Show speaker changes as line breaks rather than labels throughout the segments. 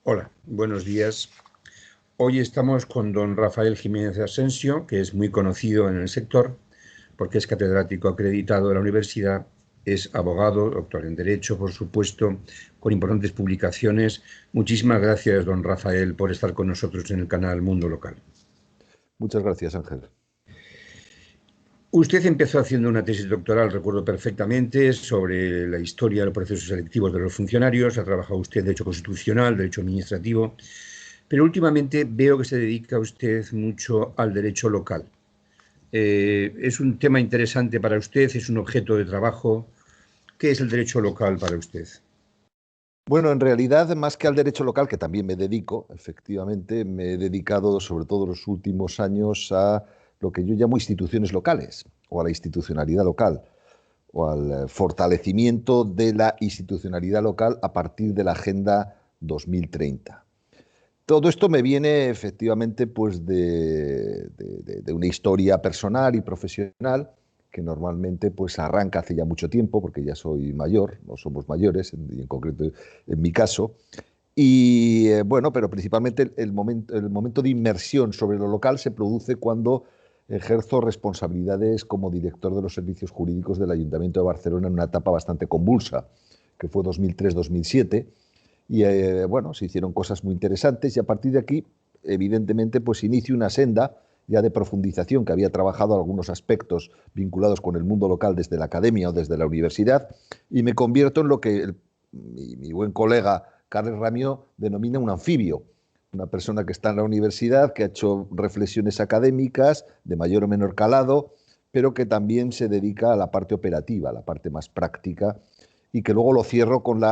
Hola, buenos días. Hoy estamos con don Rafael Jiménez Asensio, que es muy conocido en el sector porque es catedrático acreditado de la universidad, es abogado, doctor en Derecho, por supuesto, con importantes publicaciones. Muchísimas gracias, don Rafael, por estar con nosotros en el canal Mundo Local.
Muchas gracias, Ángel.
Usted empezó haciendo una tesis doctoral, recuerdo perfectamente, sobre la historia de los procesos selectivos de los funcionarios. Ha trabajado usted Derecho Constitucional, Derecho Administrativo, pero últimamente veo que se dedica usted mucho al derecho local. Es un tema interesante para usted, es un objeto de trabajo. ¿Qué es el derecho local para usted?
Bueno, en realidad, más que al derecho local, que también me dedico, efectivamente, me he dedicado sobre todo los últimos años a lo que yo llamo instituciones locales, o a la institucionalidad local, o al fortalecimiento de la institucionalidad local a partir de la Agenda 2030. Todo esto me viene efectivamente pues de una historia personal y profesional que normalmente pues arranca hace ya mucho tiempo, porque ya soy mayor, no somos mayores, y en concreto en mi caso. Y bueno, pero principalmente el momento de inmersión sobre lo local se produce cuando ejerzo responsabilidades como director de los servicios jurídicos del Ayuntamiento de Barcelona en una etapa bastante convulsa, que fue 2003-2007. Y bueno, se hicieron cosas muy interesantes y a partir de aquí, evidentemente, pues inicio una senda ya de profundización que había trabajado algunos aspectos vinculados con el mundo local desde la academia o desde la universidad y me convierto en lo que mi buen colega Carles Ramió denomina un anfibio, una persona que está en la universidad, que ha hecho reflexiones académicas de mayor o menor calado, pero que también se dedica a la parte operativa, a la parte más práctica y que luego lo cierro con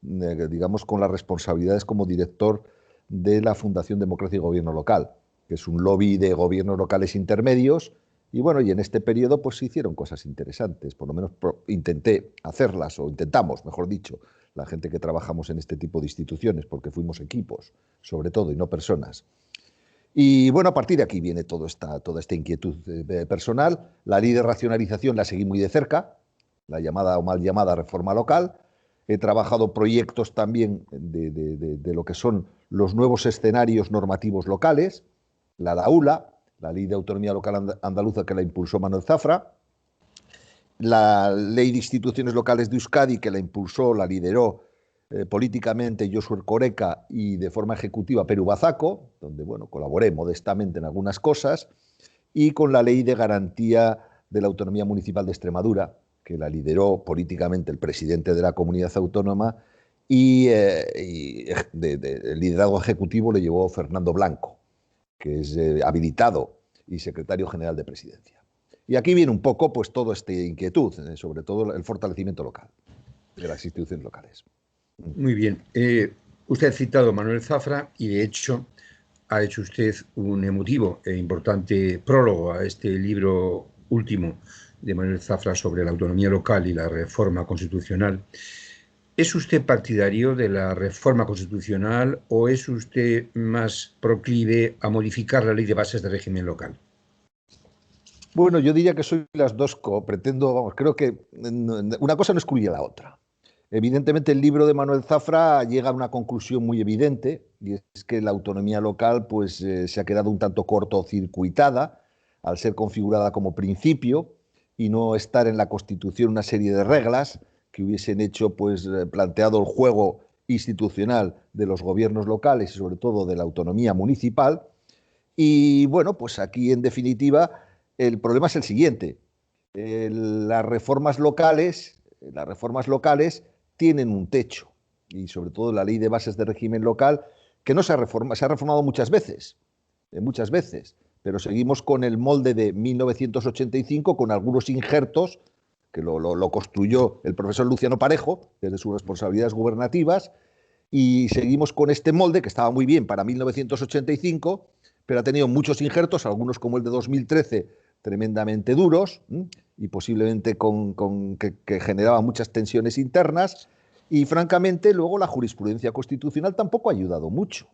digamos, con las responsabilidades como director de la Fundación Democracia y Gobierno Local, que es un lobby de gobiernos locales intermedios. Y bueno, y en este periodo pues se hicieron cosas interesantes, por lo menos intenté hacerlas, o intentamos, mejor dicho, la gente que trabajamos en este tipo de instituciones, porque fuimos equipos, sobre todo, y no personas. Y bueno, a partir de aquí viene toda esta inquietud personal. La ley de racionalización la seguí muy de cerca, la llamada o mal llamada reforma local. He trabajado proyectos también de lo que son los nuevos escenarios normativos locales, la DAULA, la Ley de Autonomía Local Andaluza, que la impulsó Manuel Zafra, la Ley de Instituciones Locales de Euskadi, que la impulsó, la lideró políticamente Josu Erkoreka y de forma ejecutiva Perú Bazaco, donde bueno, colaboré modestamente en algunas cosas, y con la Ley de Garantía de la Autonomía Municipal de Extremadura, que la lideró políticamente el presidente de la comunidad autónoma y el liderazgo ejecutivo le llevó Fernando Blanco, que es habilitado y secretario general de Presidencia. Y aquí viene un poco pues toda esta inquietud, sobre todo el fortalecimiento local, de las instituciones locales.
Muy bien. Usted ha citado a Manuel Zafra y, de hecho, ha hecho usted un emotivo e importante prólogo a este libro último de Manuel Zafra sobre la autonomía local y la reforma constitucional. ¿Es usted partidario de la reforma constitucional o es usted más proclive a modificar la ley de bases de régimen local?
Bueno, yo diría que soy las dos, pretendo, vamos, creo que una cosa no excluye la otra. Evidentemente el libro de Manuel Zafra llega a una conclusión muy evidente y es que la autonomía local pues, se ha quedado un tanto cortocircuitada al ser configurada como principio y no estar en la Constitución una serie de reglas que hubiesen hecho, pues, planteado el juego institucional de los gobiernos locales y sobre todo de la autonomía municipal. Y bueno, pues aquí en definitiva el problema es el siguiente. Las reformas locales tienen un techo y sobre todo la ley de bases de régimen local que no se ha reformado muchas veces, pero seguimos con el molde de 1985 con algunos injertos que lo construyó el profesor Luciano Parejo desde sus responsabilidades gubernativas y seguimos con este molde que estaba muy bien para 1985, pero ha tenido muchos injertos, algunos como el de 2013, tremendamente duros y posiblemente que generaban muchas tensiones internas. Y francamente, luego la jurisprudencia constitucional tampoco ha ayudado mucho.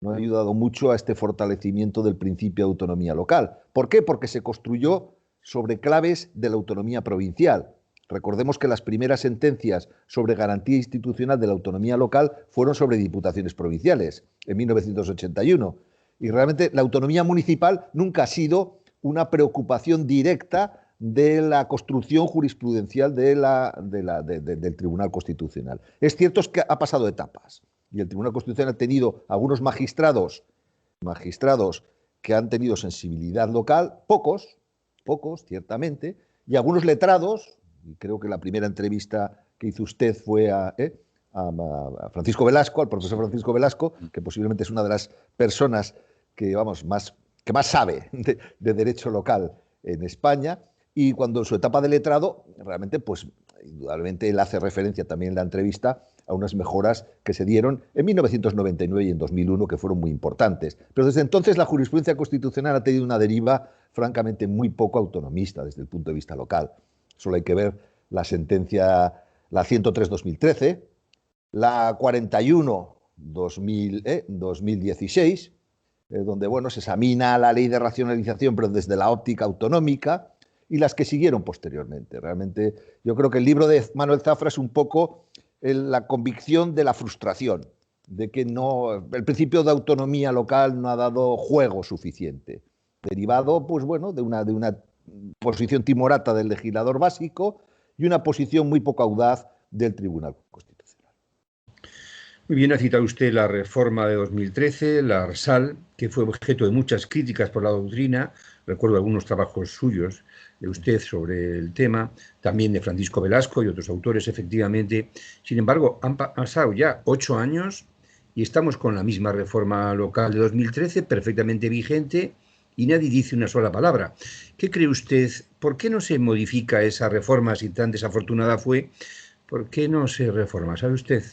No ha ayudado mucho a este fortalecimiento del principio de autonomía local. ¿Por qué? Porque se construyó sobre claves de la autonomía provincial. Recordemos que las primeras sentencias sobre garantía institucional de la autonomía local fueron sobre diputaciones provinciales en 1981. Y realmente la autonomía municipal nunca ha sido una preocupación directa de la construcción jurisprudencial del Tribunal Constitucional. Es cierto que ha pasado etapas y el Tribunal Constitucional ha tenido algunos magistrados que han tenido sensibilidad local, pocos, ciertamente, y algunos letrados, y creo que la primera entrevista que hizo usted fue a Francisco Velasco, al profesor Francisco Velasco, que posiblemente es una de las personas que, que más sabe de derecho local en España, y cuando en su etapa de letrado, realmente, pues, indudablemente él hace referencia también en la entrevista a unas mejoras que se dieron en 1999 y en 2001, que fueron muy importantes. Pero desde entonces la jurisprudencia constitucional ha tenido una deriva francamente muy poco autonomista desde el punto de vista local. Solo hay que ver la sentencia, la 103-2013, la 41-2016, donde bueno, se examina la ley de racionalización, pero desde la óptica autonómica, y las que siguieron posteriormente. Realmente yo creo que el libro de Manuel Zafra es un poco la convicción de la frustración, de que el principio de autonomía local no ha dado juego suficiente, derivado pues, bueno, de una posición timorata del legislador básico y una posición muy poco audaz del Tribunal Constitucional.
Muy bien, ha citado usted la reforma de 2013, la ARSAL, que fue objeto de muchas críticas por la doctrina. Recuerdo algunos trabajos suyos de usted sobre el tema, también de Francisco Velasco y otros autores, efectivamente. Sin embargo, han pasado ya 8 años y estamos con la misma reforma local de 2013, perfectamente vigente, y nadie dice una sola palabra. ¿Qué cree usted? ¿Por qué no se modifica esa reforma si tan desafortunada fue? ¿Por qué no se reforma? ¿Sabe usted?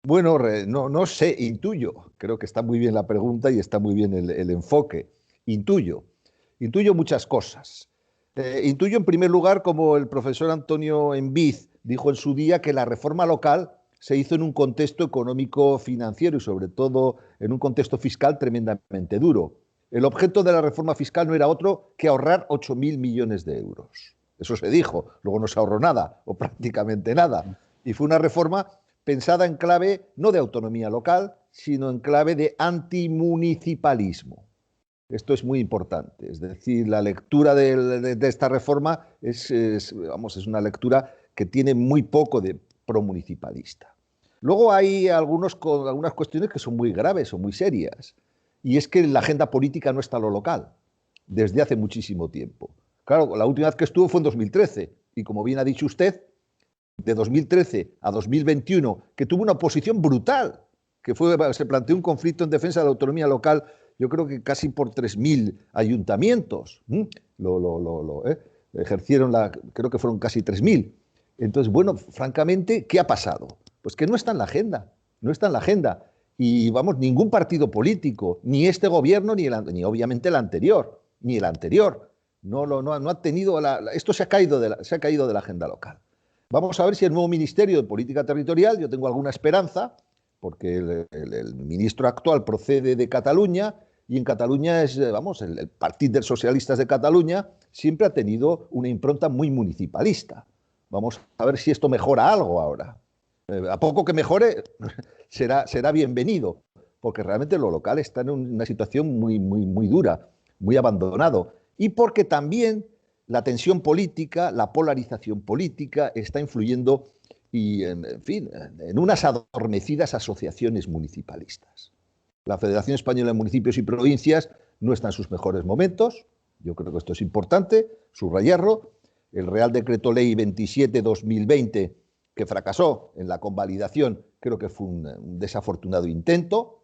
Bueno, no sé, intuyo. Creo que está muy bien la pregunta y está muy bien el enfoque. Intuyo muchas cosas. Intuyo, en primer lugar, como el profesor Antonio Enviz dijo en su día, que la reforma local se hizo en un contexto económico-financiero y, sobre todo, en un contexto fiscal tremendamente duro. El objeto de la reforma fiscal no era otro que ahorrar 8.000 millones de euros. Eso se dijo. Luego no se ahorró nada, o prácticamente nada. Y fue una reforma pensada en clave no de autonomía local, sino en clave de antimunicipalismo. Esto es muy importante, es decir, la lectura de esta reforma es una lectura que tiene muy poco de promunicipalista. Luego hay algunas cuestiones que son muy graves o muy serias, y es que la agenda política no está en lo local, desde hace muchísimo tiempo. Claro, la última vez que estuvo fue en 2013, y como bien ha dicho usted, de 2013 a 2021, que tuvo una oposición brutal, se planteó un conflicto en defensa de la autonomía local, yo creo que casi por 3.000 ayuntamientos. Ejercieron creo que fueron casi 3.000. Entonces, bueno, francamente, ¿qué ha pasado? Pues que no está en la agenda, no está en la agenda. Y vamos, ningún partido político, ni este gobierno, ni obviamente el anterior, no ha tenido, esto se ha caído de la agenda local. Vamos a ver si el nuevo Ministerio de Política Territorial, yo tengo alguna esperanza, porque el ministro actual procede de Cataluña, y en Cataluña el Partido dels Socialistas de Cataluña siempre ha tenido una impronta muy municipalista. Vamos a ver si esto mejora algo ahora. A poco que mejore, será bienvenido, porque realmente lo local está en una situación muy dura, muy abandonado, y porque también la tensión política, la polarización política está influyendo en unas adormecidas asociaciones municipalistas. La Federación Española de Municipios y Provincias no está en sus mejores momentos. Yo creo que esto es importante, subrayarlo. El Real Decreto Ley 27/2020, que fracasó en la convalidación, creo que fue un desafortunado intento,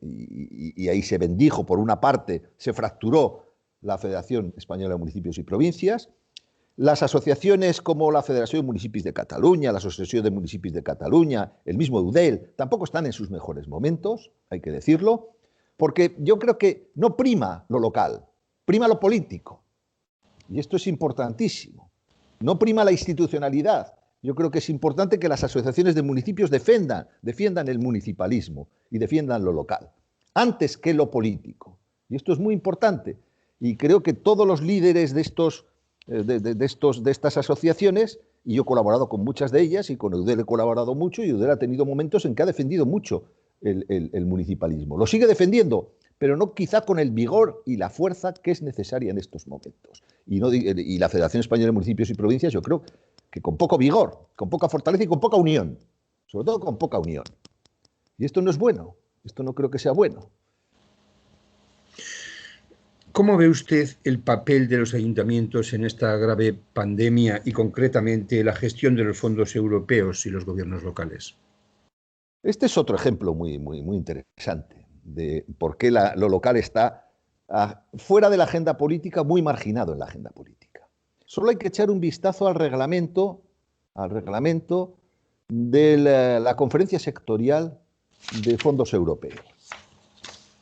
y ahí se bendijo, por una parte, se fracturó la Federación Española de Municipios y Provincias. Las asociaciones como la Federación de Municipios de Cataluña, la Asociación de Municipios de Cataluña, el mismo EUDEL, tampoco están en sus mejores momentos, hay que decirlo, porque yo creo que no prima lo local, prima lo político. Y esto es importantísimo. No prima la institucionalidad. Yo creo que es importante que las asociaciones de municipios defiendan el municipalismo y defiendan lo local, antes que lo político. Y esto es muy importante. Y creo que todos los líderes de estos de estas asociaciones, y yo he colaborado con muchas de ellas, y con Eudel he colaborado mucho, y Eudel ha tenido momentos en que ha defendido mucho el municipalismo. Lo sigue defendiendo, pero no quizá con el vigor y la fuerza que es necesaria en estos momentos. Y la Federación Española de Municipios y Provincias, yo creo que con poco vigor, con poca fortaleza y con poca unión, sobre todo con poca unión. Y esto no es bueno, esto no creo que sea bueno.
¿Cómo ve usted el papel de los ayuntamientos en esta grave pandemia y concretamente la gestión de los fondos europeos y los gobiernos locales?
Este es otro ejemplo muy interesante de por qué lo local está fuera de la agenda política, muy marginado en la agenda política. Solo hay que echar un vistazo al reglamento de la conferencia sectorial de fondos europeos.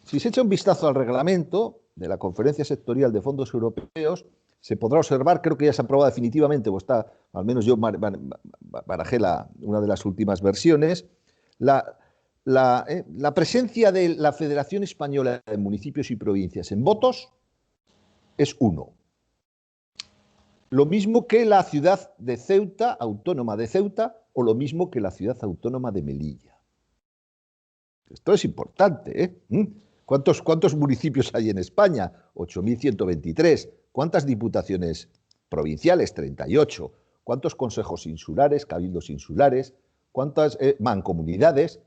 Si se echa un vistazo al reglamento de la conferencia sectorial de fondos europeos, se podrá observar, creo que ya se ha aprobado definitivamente, o está, al menos yo barajé una de las últimas versiones, la presencia de la Federación Española de Municipios y Provincias en votos es 1. Lo mismo que la ciudad de Ceuta, autónoma de Ceuta, o lo mismo que la ciudad autónoma de Melilla. Esto es importante, ¿eh? ¿Cuántos municipios hay en España? 8.123. ¿Cuántas diputaciones provinciales? 38. ¿Cuántos consejos insulares, cabildos insulares? ¿Cuántas mancomunidades?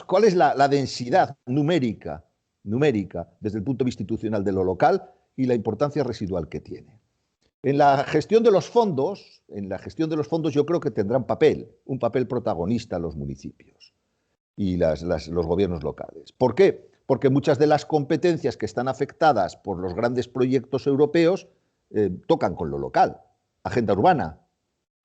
¿Cuál es la densidad numérica desde el punto de vista institucional de lo local y la importancia residual que tiene? En la gestión de los fondos, yo creo que tendrán un papel protagonista los municipios y los gobiernos locales. ¿Por qué? Porque muchas de las competencias que están afectadas por los grandes proyectos europeos tocan con lo local. Agenda urbana,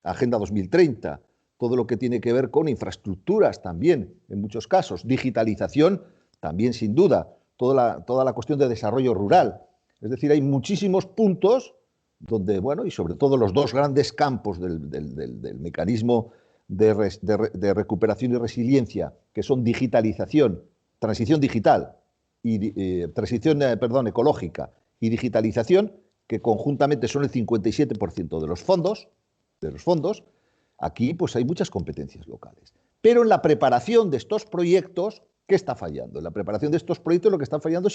Agenda 2030, todo lo que tiene que ver con infraestructuras también, en muchos casos, digitalización también sin duda, toda la cuestión de desarrollo rural. Es decir, hay muchísimos puntos donde, bueno, y sobre todo los dos grandes campos del mecanismo de recuperación y resiliencia, que son digitalización, transición digital y transición ecológica y digitalización, que conjuntamente son el 57% de los fondos, aquí pues hay muchas competencias locales. Pero en la preparación de estos proyectos, ¿qué está fallando? En la preparación de estos proyectos lo que están fallando es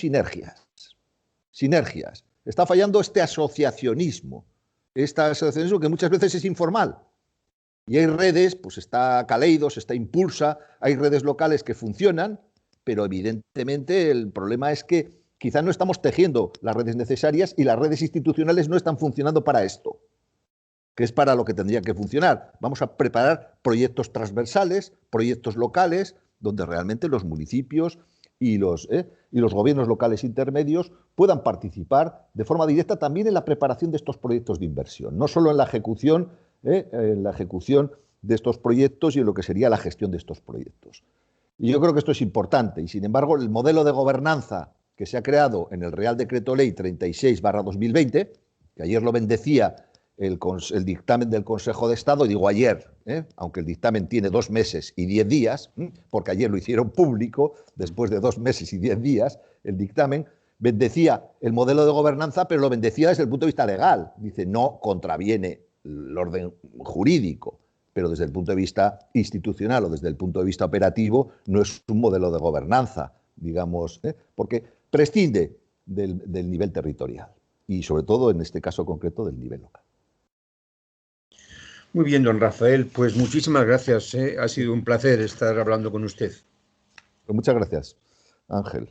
sinergias. Está fallando este asociacionismo que muchas veces es informal. Y hay redes, pues está Caleidos, está Impulsa, hay redes locales que funcionan, pero evidentemente el problema es que quizá no estamos tejiendo las redes necesarias y las redes institucionales no están funcionando para esto, que es para lo que tendría que funcionar. Vamos a preparar proyectos transversales, proyectos locales, donde realmente los municipios y los gobiernos locales intermedios puedan participar de forma directa también en la preparación de estos proyectos de inversión, no solo en la ejecución de estos proyectos y en lo que sería la gestión de estos proyectos. Y yo creo que esto es importante, y sin embargo el modelo de gobernanza que se ha creado en el Real Decreto Ley 36/2020, que ayer lo bendecía el dictamen del Consejo de Estado, y digo ayer, aunque el dictamen tiene 2 meses y 10 días, porque ayer lo hicieron público, después de 2 meses y 10 días, el dictamen bendecía el modelo de gobernanza, pero lo bendecía desde el punto de vista legal. Dice, no contraviene el orden jurídico, pero desde el punto de vista institucional o desde el punto de vista operativo no es un modelo de gobernanza, digamos, porque prescinde del nivel territorial y sobre todo en este caso concreto del nivel local.
Muy bien, don Rafael, pues muchísimas gracias. Ha sido un placer estar hablando con usted.
Pues muchas gracias, Ángel.